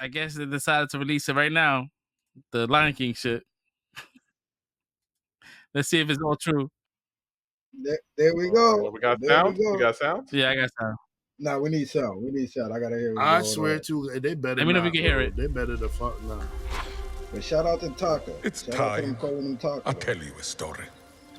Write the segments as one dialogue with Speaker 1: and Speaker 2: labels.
Speaker 1: I guess they decided to release it right now. The Lion King shit. Let's see if it's all true.
Speaker 2: There we go.
Speaker 3: We got
Speaker 2: There
Speaker 3: sound.
Speaker 2: we go.
Speaker 3: We got sound.
Speaker 1: Yeah, I got sound.
Speaker 2: No, we need sound. We need sound. I gotta hear it.
Speaker 4: I swear to they better.
Speaker 1: Let me know if
Speaker 4: not,
Speaker 1: you can hear
Speaker 4: bro.
Speaker 1: it.
Speaker 4: They better the fuck not.
Speaker 2: But shout out to Taka.
Speaker 5: It's
Speaker 2: shout out to
Speaker 5: time.
Speaker 2: them calling him Taka.
Speaker 5: I'll tell you a story.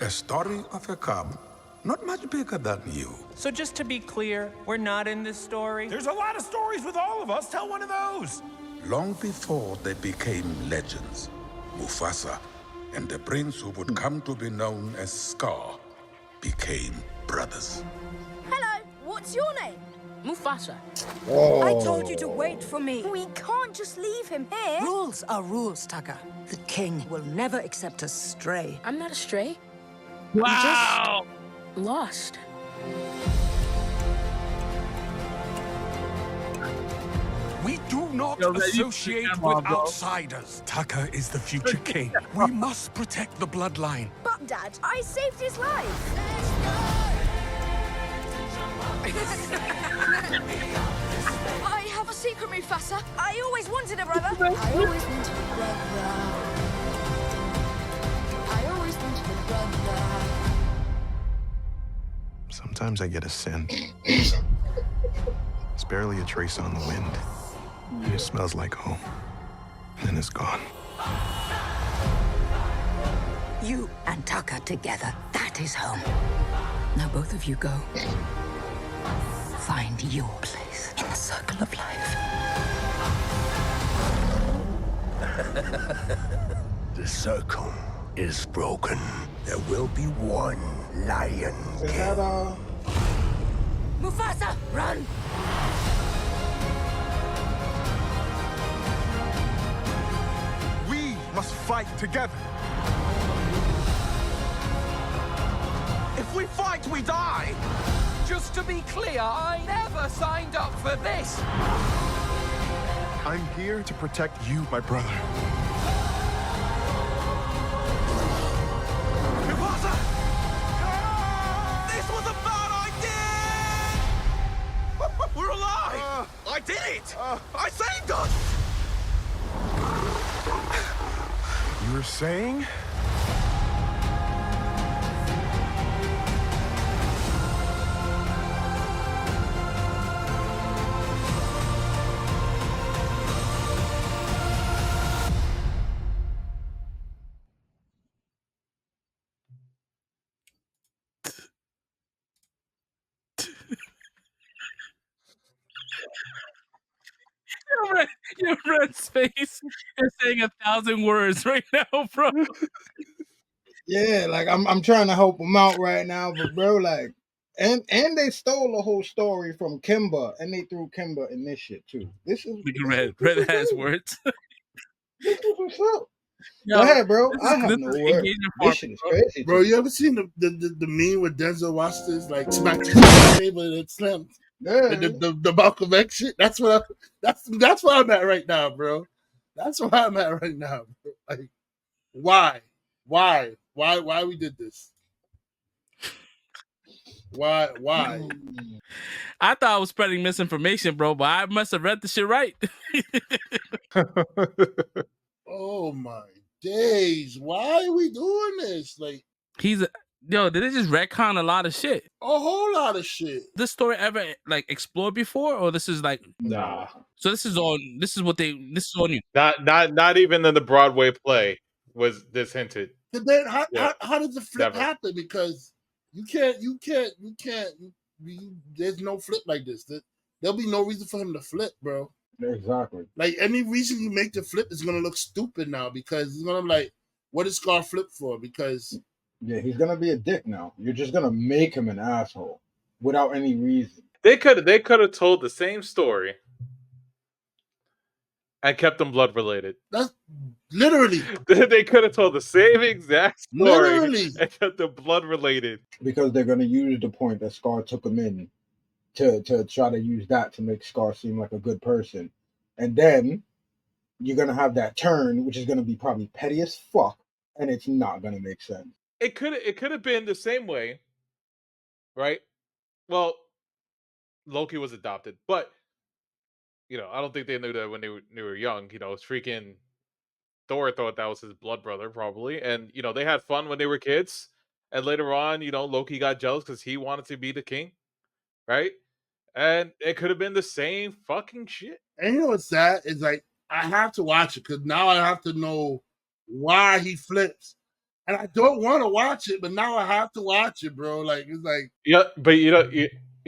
Speaker 5: A story of a cub, not much bigger than you.
Speaker 6: So just to be clear, we're not in this story?
Speaker 7: There's a lot of stories with all of us. Tell one of those.
Speaker 5: Long before they became legends, Mufasa and the prince who would come to be known as Scar became brothers.
Speaker 8: Hello, what's your name?
Speaker 9: Mufasa.
Speaker 2: Oh.
Speaker 10: I told you to wait for me.
Speaker 8: We can't just leave him here.
Speaker 10: Rules are rules, Taka. The king will never accept a stray.
Speaker 9: I'm not a stray.
Speaker 1: Wow.
Speaker 9: I'm just lost.
Speaker 7: We do not
Speaker 1: Yo, man, you
Speaker 7: associate
Speaker 1: come
Speaker 7: with
Speaker 1: on, bro.
Speaker 7: outsiders. Taka is the future king. We must protect the bloodline.
Speaker 8: But, Dad, I saved his life. I have a secret, Mufasa. I always wanted a brother. I always wanted a brother. I always wanted a brother.
Speaker 11: Sometimes I get a scent. It's barely a trace on the wind. It smells like home. Then it's gone.
Speaker 10: You and Taka together, that is home. Now both of you go. Find your place in the circle of life.
Speaker 7: The circle is broken. There will be one lion
Speaker 2: Is that
Speaker 10: Mufasa, run!
Speaker 7: We must fight together. If we fight, we die.
Speaker 6: Just to be clear, I never signed up for this.
Speaker 11: I'm here to protect you, my brother.
Speaker 7: Mufasa! This was a bad idea! We're alive! I did it! I saved us!
Speaker 11: You were saying?
Speaker 1: Your red space is saying 1,000 words right now, bro.
Speaker 2: Yeah, like I'm trying to help him out right now, but bro, like, and they stole the whole story from Kimba, and they threw Kimba in this shit too. This is
Speaker 1: Red has
Speaker 2: crazy.
Speaker 1: words.
Speaker 2: This is what's up.
Speaker 1: Yo,
Speaker 2: Go ahead, bro.
Speaker 1: this
Speaker 2: I
Speaker 1: is-
Speaker 2: have
Speaker 1: this
Speaker 2: no
Speaker 1: is
Speaker 2: words.
Speaker 1: engagement
Speaker 2: This
Speaker 1: farming,
Speaker 2: shit is
Speaker 1: bro.
Speaker 2: crazy.
Speaker 4: Bro, you ever seen the meme with Denzel Washington's like smack the table and it slammed?
Speaker 2: Yeah.
Speaker 4: The Malcolm X shit. That's what that's where I'm at right now, bro. That's where I'm at right now, bro. Like, why we did this? Why?
Speaker 1: I thought I was spreading misinformation, bro, but I must have read the shit right.
Speaker 4: Oh my days! Why are we doing this? Like,
Speaker 1: Yo, did they just retcon a lot of shit?
Speaker 4: a whole lot of shit.
Speaker 1: This story ever like explored before, or this is like
Speaker 3: Nah.
Speaker 1: So this is all new.
Speaker 3: Not even in the Broadway play was this hinted.
Speaker 4: But then how does the flip
Speaker 3: Never.
Speaker 4: happen? Because you can't. There's no flip like this. There'll be no reason for him to flip, bro.
Speaker 2: Exactly.
Speaker 4: Like, any reason you make the flip is gonna look stupid now, because it's gonna be like, what is Scar flip for? Because
Speaker 2: Yeah, he's gonna be a dick now. You're just gonna make him an asshole without any reason.
Speaker 3: They could have told the same story and kept them blood related.
Speaker 4: that's literally
Speaker 3: They could have told the same exact story
Speaker 4: Literally.
Speaker 3: and kept them blood related.
Speaker 2: Because they're gonna use the point that Scar took him in to try to use that to make Scar seem like a good person. And then you're gonna have that turn, which is gonna be probably petty as fuck, and it's not gonna make sense.
Speaker 3: It could have been the same way, right? Well, Loki was adopted, but I don't think they knew that when they were young. It's freaking Thor thought that was his blood brother probably, and they had fun when they were kids. And later on, Loki got jealous because he wanted to be the king, right? And it could have been the same fucking shit.
Speaker 4: And you know what's sad? It's like I have to watch it because now I have to know why he flips. And I don't want to watch it, but now I have to watch it, bro. Like it's like
Speaker 3: Yeah, but you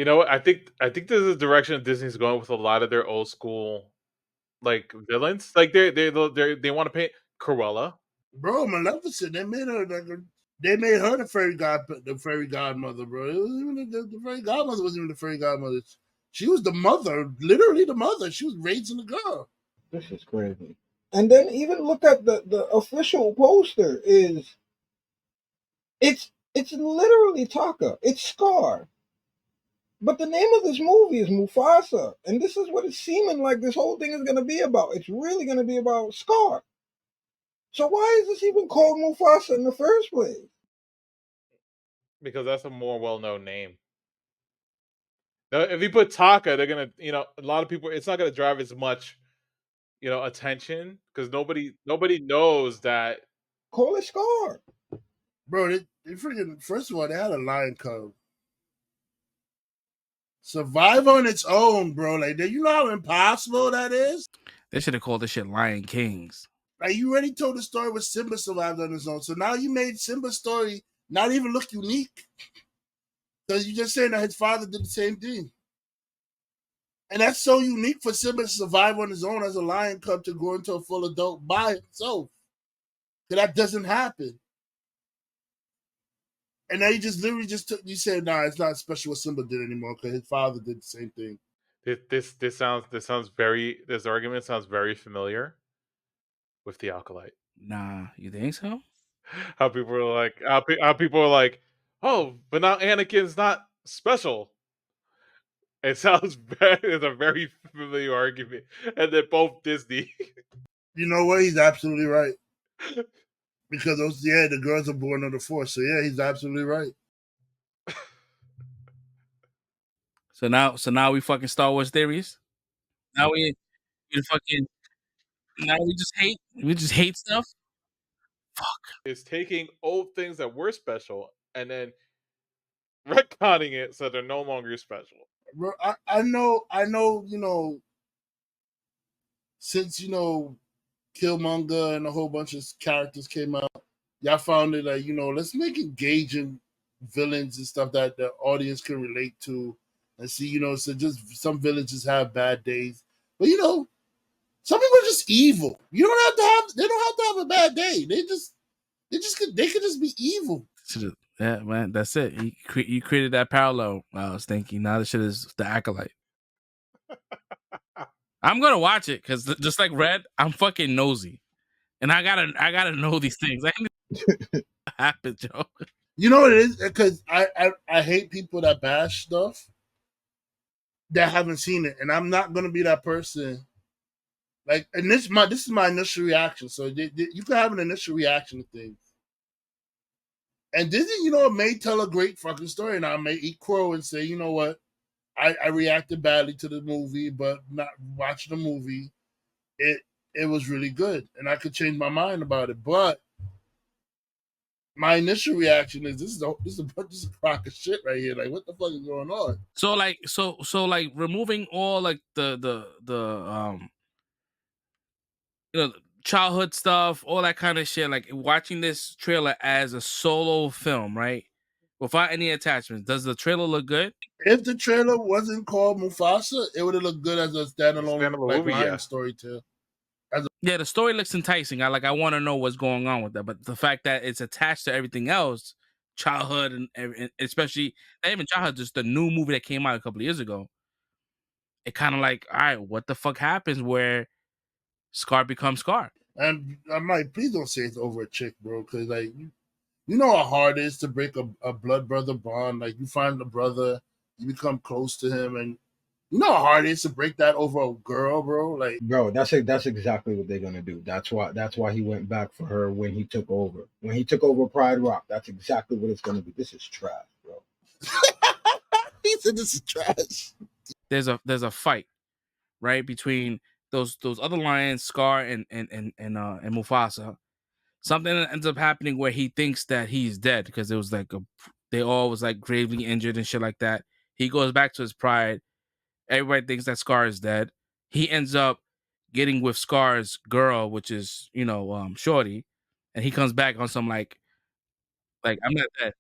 Speaker 3: know what? I think this is the direction Disney's going with a lot of their old school like villains. Like they want to paint Cruella.
Speaker 4: bro, Maleficent. They made her the fairy godmother, bro. It wasn't even the fairy godmother wasn't even the fairy godmother. She was the mother, literally the mother. She was raising the girl.
Speaker 2: This is crazy. And then even look at the official poster. It's literally Taka. It's Scar. But the name of this movie is Mufasa, and this is what it's seeming like this whole thing is going to be about. It's really going to be about Scar. So why is this even called Mufasa in the first place?
Speaker 3: Because that's a more well-known name. Now, if you put Taka, they're gonna, a lot of people. It's not gonna drive as much, attention because nobody knows that.
Speaker 2: Call it Scar,
Speaker 4: bro. They freaking first of all, they had a lion cub. Survive on its own, bro. Like, do you know how impossible that is?
Speaker 1: They should have called this shit Lion Kings.
Speaker 4: Like, you already told the story where Simba survived on his own. So now you made Simba's story not even look unique. Because you're just saying that his father did the same thing. And that's so unique for Simba to survive on his own as a lion cub to grow into a full adult by himself. Because that doesn't happen. And now you just literally you said, nah, it's not special what Simba did anymore because his father did the same thing.
Speaker 3: This argument sounds very familiar with the Acolyte.
Speaker 1: Nah, you think so?
Speaker 3: How people are like, oh, but now Anakin's not special. It sounds it's a very familiar argument, and they're both Disney.
Speaker 4: You know what? He's absolutely right. Because the girls are born of the Force. So yeah, he's absolutely right.
Speaker 1: So now we fucking Star Wars theories. Now we just hate stuff. Fuck.
Speaker 3: It's taking old things that were special and then retconning it so they're no longer special.
Speaker 4: Bro, I know, since Killmonger and a whole bunch of characters came out, y'all found it like, let's make engaging villains and stuff that the audience can relate to and see, so just some villains just have bad days. But some people are just evil. They don't have to have a bad day. They could just be evil.
Speaker 1: Yeah, man, that's it. You created that parallel. I was thinking now the shit is the Acolyte. I'm gonna watch it because just like Red, I'm fucking nosy, and I gotta know these things. I need happen, Joe.
Speaker 4: You know what it is? Because I hate people that bash stuff that haven't seen it, and I'm not gonna be that person. Like, and this is my initial reaction. So you can have an initial reaction to things. And Disney, may tell a great fucking story, and I may eat crow and say, you know what, I reacted badly to the movie, but not watching the movie, it was really good, and I could change my mind about it. But my initial reaction is this is a crock of shit right here. Like, what the fuck is going on?
Speaker 1: So like removing all like the childhood stuff, all that kind of shit, like watching this trailer as a solo film, right? Without any attachments, does the trailer look good?
Speaker 4: If the trailer wasn't called Mufasa, it would have looked good as a standalone
Speaker 3: movie,
Speaker 4: lion story too.
Speaker 1: Yeah, the story looks enticing. I want to know what's going on with that, but the fact that it's attached to everything else, childhood and especially not even childhood, just the new movie that came out a couple of years ago, it kind of like, all right, what the fuck happens where Scar becomes Scar?
Speaker 4: And I'm like, please don't say it's over a chick, bro, because like you know how hard it is to break a blood brother bond. Like, you find a brother, you become close to him, and you know how hard it is to break that over a girl, bro. Like,
Speaker 2: bro, that's exactly what they're gonna do. That's why he went back for her when he took over. When he took over Pride Rock, that's exactly what it's gonna be. This is trash, bro.
Speaker 4: He said this is trash.
Speaker 1: There's a fight, right, between those other lions, Scar and Mufasa. Something ends up happening where he thinks that he's dead because it was like they all was like gravely injured and shit like that. He goes back to his pride. Everybody thinks that Scar is dead. He ends up getting with Scar's girl, which is Shorty, and he comes back on some like I'm not dead.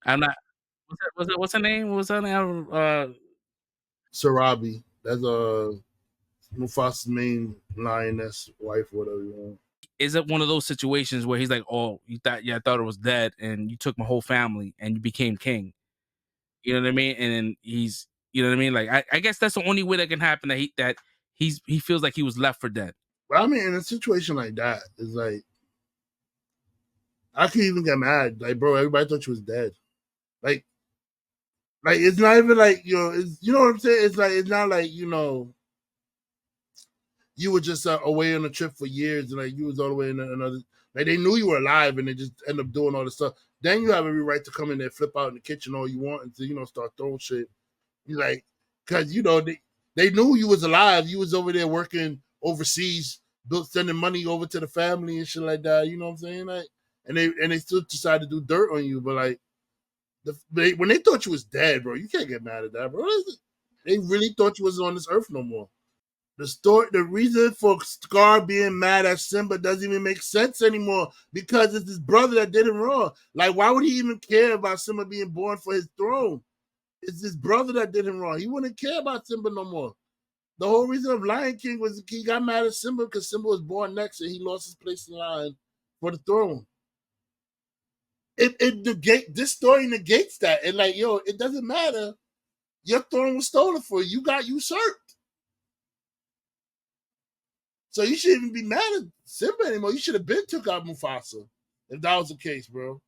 Speaker 1: I'm not. What's her name? What's her name?
Speaker 4: Sarabi. That's Mufasa's main lioness wife, whatever you want.
Speaker 1: Is it one of those situations where he's like, "Oh, I thought it was dead, and you took my whole family, and you became king." You know what I mean? And then you know what I mean? Like, I guess that's the only way that can happen. He feels like he was left for dead.
Speaker 4: But I mean, in a situation like that, it's like I could even get mad. Like, bro, everybody thought you was dead. Like it's not even like it's, you know what I'm saying? It's like it's not like you were just away on a trip for years and like you was all the way in another. Like they knew you were alive and they just end up doing all this stuff. Then you have every right to come in there, flip out in the kitchen all you want, and to start throwing shit. You like because they knew you was alive. You was over there working overseas, sending money over to the family and shit like that. You know what I'm saying? Like, and they still decided to do dirt on you, but like when they thought you was dead, bro, you can't get mad at that, bro. They really thought you wasn't on this earth no more. The reason for Scar being mad at Simba doesn't even make sense anymore because it's his brother that did him wrong. Like, why would he even care about Simba being born for his throne? It's his brother that did him wrong. He wouldn't care about Simba no more. The whole reason of Lion King was he got mad at Simba because Simba was born next and he lost his place in line for the throne. This story negates that. And like, it doesn't matter. Your throne was stolen for you. You got usurped. So you shouldn't even be mad at Simba anymore. You should have been took out Mufasa if that was the case, bro.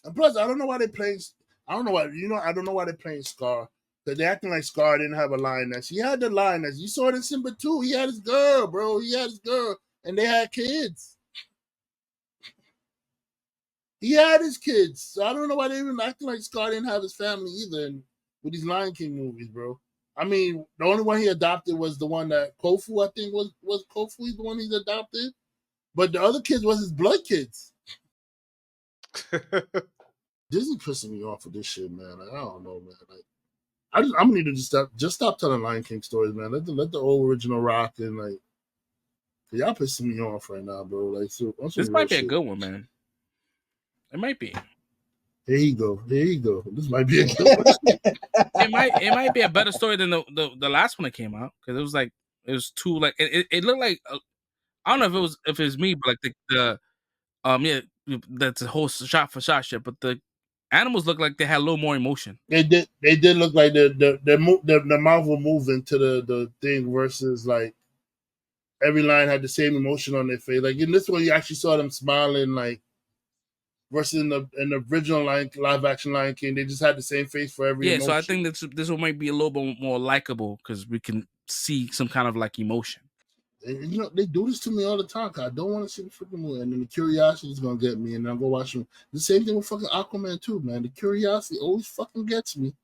Speaker 4: And plus, I don't know why they're playing. I don't know why they're playing Scar. Because they're acting like Scar didn't have a lioness. He had the lioness. You saw it in Simba too. He had his girl, bro. He had his girl. And they had kids. He had his kids. So I don't know why they even acting like Scar didn't have his family either with these Lion King movies, bro. I mean, the only one he adopted was the one that Kofu, I think, was Kofu the one he's adopted. But the other kids was his blood kids. Disney pissing me off with this shit, man. Like, I don't know, man. Like, I'm gonna need to just stop telling Lion King stories, man. Let the old original rock and like, y'all pissing me off right now, bro. Like, so
Speaker 1: this might be a good one, man. It might be.
Speaker 4: There you go. This might be a good one.
Speaker 1: It might be a better story than the last one that came out because it was too like it looked like I don't know if it was me, but like that's a whole shot for shot shit. But the animals look like they had a little more emotion.
Speaker 4: They did look like the mouth will move into the thing versus like every lion had the same emotion on their face. Like in this one, you actually saw them smiling. Like versus in the original live action Lion King, they just had the same face for every emotion.
Speaker 1: So I think this one might be a little bit more likable because we can see some kind of like emotion.
Speaker 4: And, they do this to me all the time. Cause I don't want to see the freaking movie, and then the curiosity is gonna get me, and I'll go watch them. The same thing with fucking Aquaman too, man. The curiosity always fucking gets me.